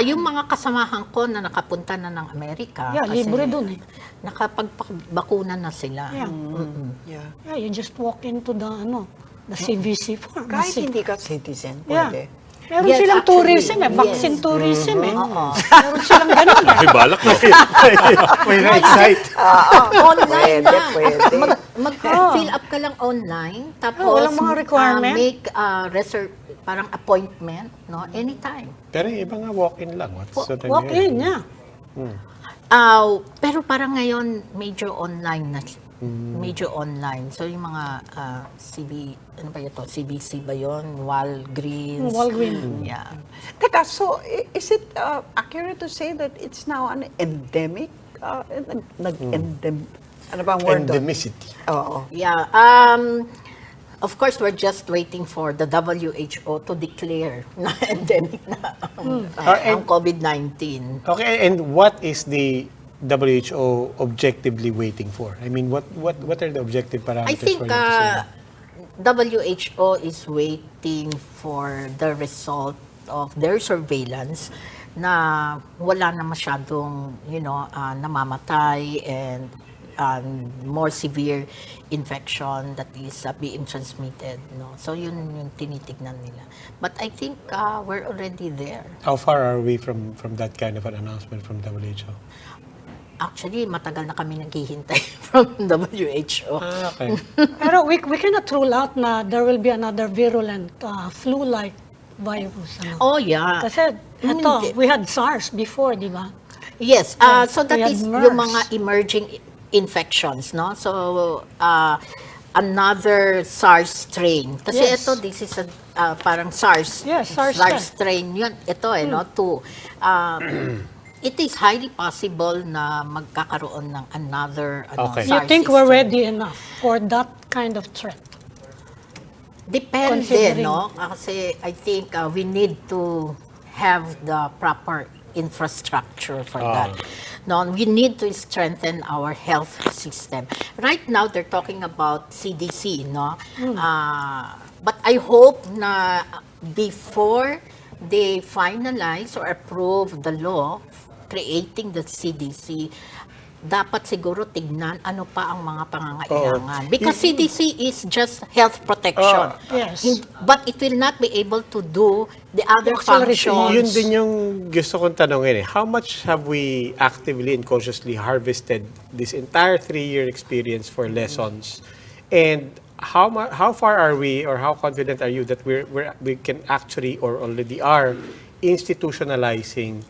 Yung mga kasamahan ko na nakapunta na ng Amerika, Yeah, libre dun eh. nakapagpabakuna na sila. Yeah. Yeah, you just walk into the CVC Kahit pharmacy. hindi ka citizen, Yeah. pwede. Meron Yes, silang actually, tourism vaccine yes. tourism Meron silang ganun May balak no? May right site. Online na. Pwede. Mag-fill up ka lang online, tapos walang mga requirement. make parang appointment, no, anytime. Pero yung iba nga walk-in lang. Walk in, yeah. Pero parang ngayon, major online na. Major online. So yung mga CBC ba yun? Walgreens. Walgreens. Yeah. Teka, so is it accurate to say that it's now an endemic? Ano ba ang word doon? Endemicity. Oo. Yeah. Of course, we're just waiting for the WHO to declare na endemic na ang COVID-19. Okay, and what is the WHO objectively waiting for? I mean, what are the objective parameters I think for them to say? WHO is waiting for the result of their surveillance na wala na masyadong, namamatay and more severe infection that is being transmitted. No? So yun yung tinitignan nila. But I think we're already there. How far are we from that kind of an announcement from WHO? Actually, matagal na kami naghihintay from WHO. Okay. Pero we cannot rule out na there will be another virulent flu-like virus. Oh, yeah. Kasi Hindi. we had SARS before, di ba? Yes, so that we had is MERS. yung mga infections, no? So, another SARS strain. Kasi Yes. ito, this is a parang SARS. Yes, SARS strain yun. Ito no? Two. It is highly possible na magkakaroon ng another Okay. You SARS think we're strain. ready enough for that kind of threat? Depende, Considering- no? Kasi I think we need to have the proper infrastructure for that. No, we need to strengthen our health system. Right now, they're talking about CDC, no? But I hope na before they finalize or approve the law creating the CDC, dapat siguro tignan ano pa ang mga pangangailangan. Because CDC is just health protection. Yes. But it will not be able to do the other Accelerate functions. Yun din yung gusto kong tanongin eh. How much have we actively and consciously harvested this entire 3-year experience for lessons? And how far are we, or how confident are you that we can actually or already are institutionalizing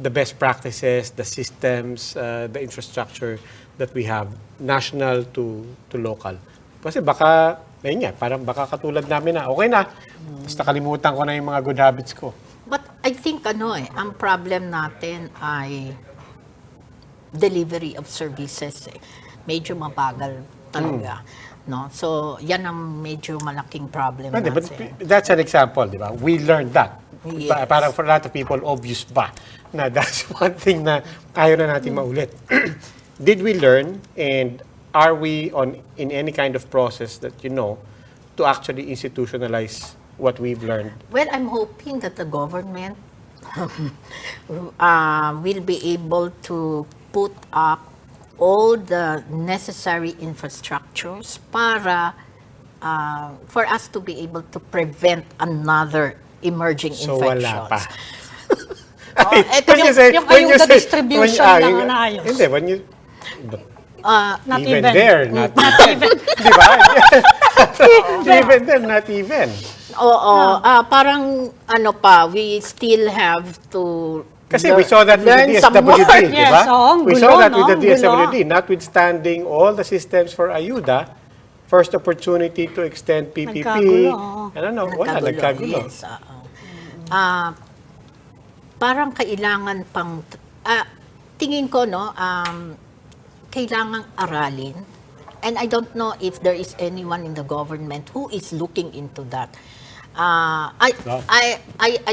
the best practices, the systems, the infrastructure that we have, national to local? Kasi baka, ayun nga, parang baka katulad namin na, okay na, basta kalimutan ko na yung mga good habits ko. But I think ang problem natin ay delivery of services. Medyo mabagal talaga. No? So, yan ang medyo malaking problem But natin. that's an example, di ba? We learned that. Yes. Parang for a lot of people, obvious ba na that's one thing na ayaw na natin maulit. Did we learn, and are we in any kind of process that to actually institutionalize what we've learned? Well, I'm hoping that the government will be able to put up all the necessary infrastructures para for us to be able to prevent another emerging So infections. wala pa. Ito yung ayuda distribution lang ang naayos. Hindi, when you... Not even even. there, not even. Di ba? Even there, not even. Oo, parang we still have to Kasi we saw that with learn the some more. DSWD, di ba? Yes, ang We gulo, saw that with the no? Ang gulo. DSWD, notwithstanding all the systems for ayuda, first opportunity to extend PPP. Nagkagulo. I don't know, wala, nagkagulo. Yes, parang kailangan pang, tingin ko, kailangang aralin. And I don't know if there is anyone in the government who is looking into that. I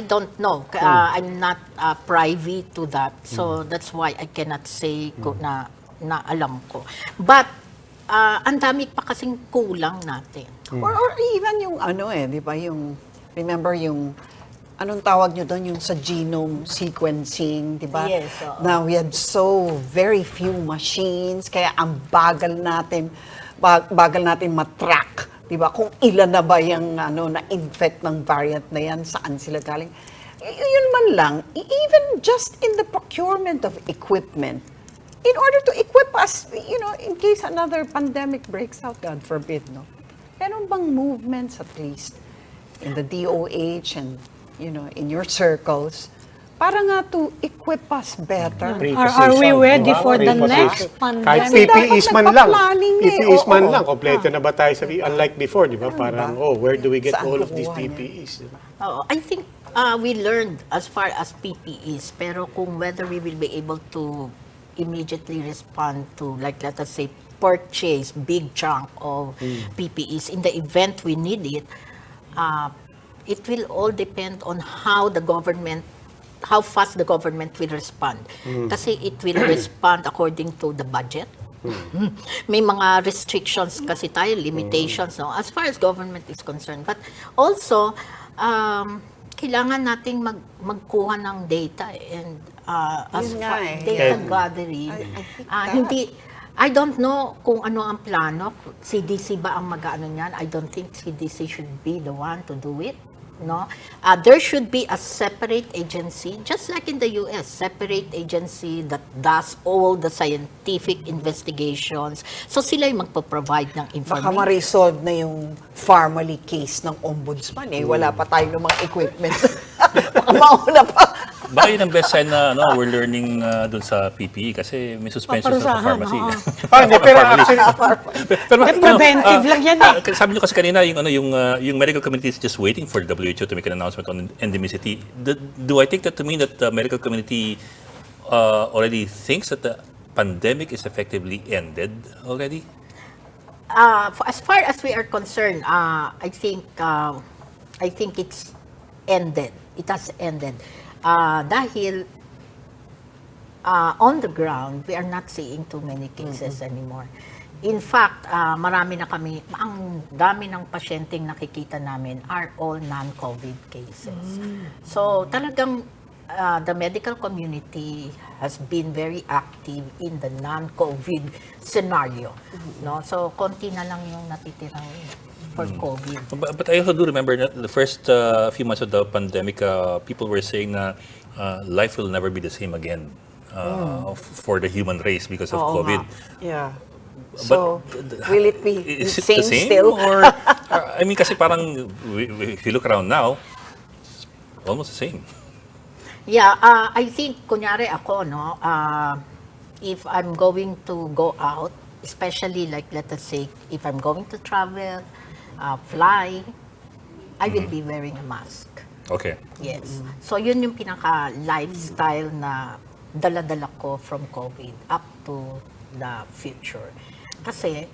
don't know. I'm not privy to that. So that's why I cannot say na alam ko. But ang dami pa kasing kulang natin. Or even yung di ba, remember yung, anong tawag nyo doon, yung sa genome sequencing, di ba? Yes, oo. Now, we had so very few machines, kaya ang bagal natin matrack, di ba? Kung ilan na ba yung na-infect ng variant na yan, saan sila galing. Yun man lang, even just in the procurement of equipment, in order to equip us, in case another pandemic breaks out, God forbid, no? Meron bang movements at least in the DOH and, in your circles, para nga to equip us better? Are we ready for the Pre-position. next Kahit pandemic? PPEs man lang. nagpa-planning PPEs man oo. lang. Kompleto na ba tayo unlike before, di ba? Parang, where do we get Saan all of these kukuha yan? PPEs? Di ba? I think we learned as far as PPEs, pero kung whether we will be able to immediately respond to, like let us say, purchase big chunk of PPEs in the event we need it will all depend on how fast the government will respond. Kasi it will respond according to the budget. May mga restrictions kasi tayo, limitations, no? As far as government is concerned. But also, kailangan nating magkuha ng data and as Yun far nga data Yeah. gathering. I think I don't know kung ano ang plano. CDC ba ang mag-ano niyan? I don't think CDC should be the one to do it. No, there should be a separate agency, just like in the US, separate agency that does all the scientific investigations. So sila yung magpo-provide ng baka information. ma-resolve na yung family case ng ombudsman wala pa tayo ng mga equipment. Baka mauna pa. Baka yun ang best sign na we're learning dun sa PPE kasi may suspension sa Paparusahan, pharmacy. oo. Hindi, pero actually, Pero, Preventive lang yan eh. sabi niyo kasi kanina yung medical community is just waiting for the WHO to make an announcement on endemicity. Do I take that to mean that the medical community already thinks that the pandemic is effectively ended already? As far as we are concerned, I think it's ended. It has ended. Dahil on the ground, we are not seeing too many cases anymore. In fact, marami na kami, ang dami ng pasyenteng nakikita namin are all non-COVID cases. So talagang the medical community has been very active in the non-COVID scenario. No? So konti na lang yung natitirang for COVID. But I also do remember that the first few months of the pandemic, people were saying na life will never be the same again for the human race because of COVID. Yeah. But So, will it be is it same the same still? or I mean kasi parang if you look around now, it's almost the same. Yeah, I think, kunyari ako, no, if I'm going to go out, especially like, let us say, if I'm going to travel, fly, I will be wearing a mask. Okay. Yes. So, yun yung pinaka-lifestyle na dala-dala ko from COVID up to the future. Kasi,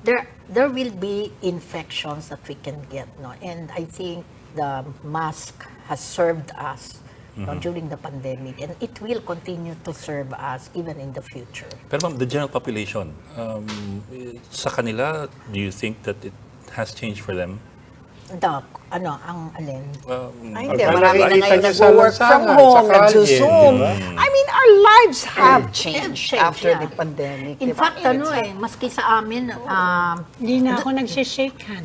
there will be infections that we can get, no? And I think the mask has served us during the pandemic, and it will continue to serve us even in the future. Pero ma'am, the general population, sa kanila, do you think that it has changed for them? Ang alin? Ay, hindi. Marami na ngayon nag-work from lansangan, home, sa kalye, nagsusum. di ba? I mean, our lives have changed after yeah. the pandemic. In di ba? fact, maski sa amin, Hindi na ako nagsishake hand.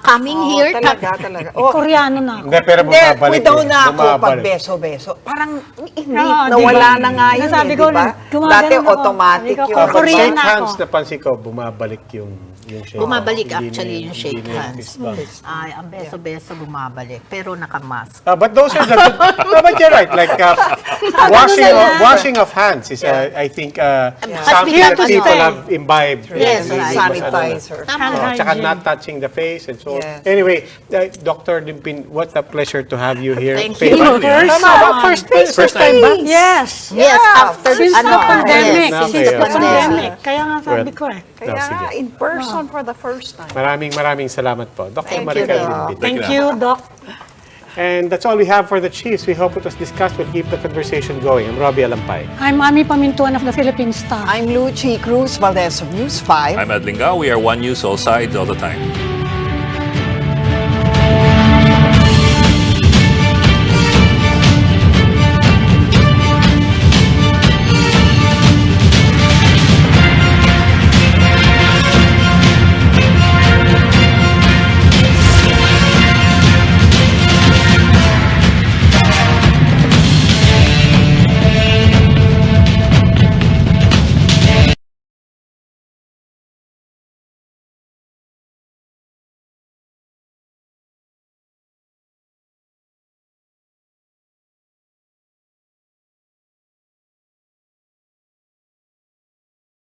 coming here, Talaga. Oh, Koreano na ako. Hindi, pero hindi, bumabalik. without na ako pag Bumabalik. beso-beso. Parang, hindi, Oo, nawala diba? na nga yun, Nasabi eh, ko, di ba? gumagano Dati ako. automatic Sabi ko, yung... Pag Korean shake na ako. hands, napansin ko, bumabalik yung shake. bumabalik Hindi actually na- yung shake hindi na hands. fist bump. Ay, ang beso-beso bumabalik, pero naka-mask. But those are the no, but you're right. Like washing of hands is, I think, something we that have to people stay. have imbibed. Yes, Hindi right. mas ano na. Sanitizer. Hand Tsaka hygiene. not touching the face and so on. Yes. Anyway, Dr. Limpin, what a pleasure to have you here. Thank Face- you. Tama, first time ba? Yes. Yes, after Since the yes, pandemic. Now since kayo. the The pandemic. pandemic. Kaya nga sabi ko eh. Kaya Oh, sige. in person for the first time. Maraming salamat po. Dr. Thank you, Maricar Doc. Limpin. Thank you, Doc. And that's all we have for the Chiefs. We hope it was discussed. We'll keep the conversation going. I'm Robbie Alampay. I'm Ami Pamintuan of the Philippine Star. I'm Lucy Cruz Valdez of News 5. I'm Ed Lingao. We are One News, all sides, all the time.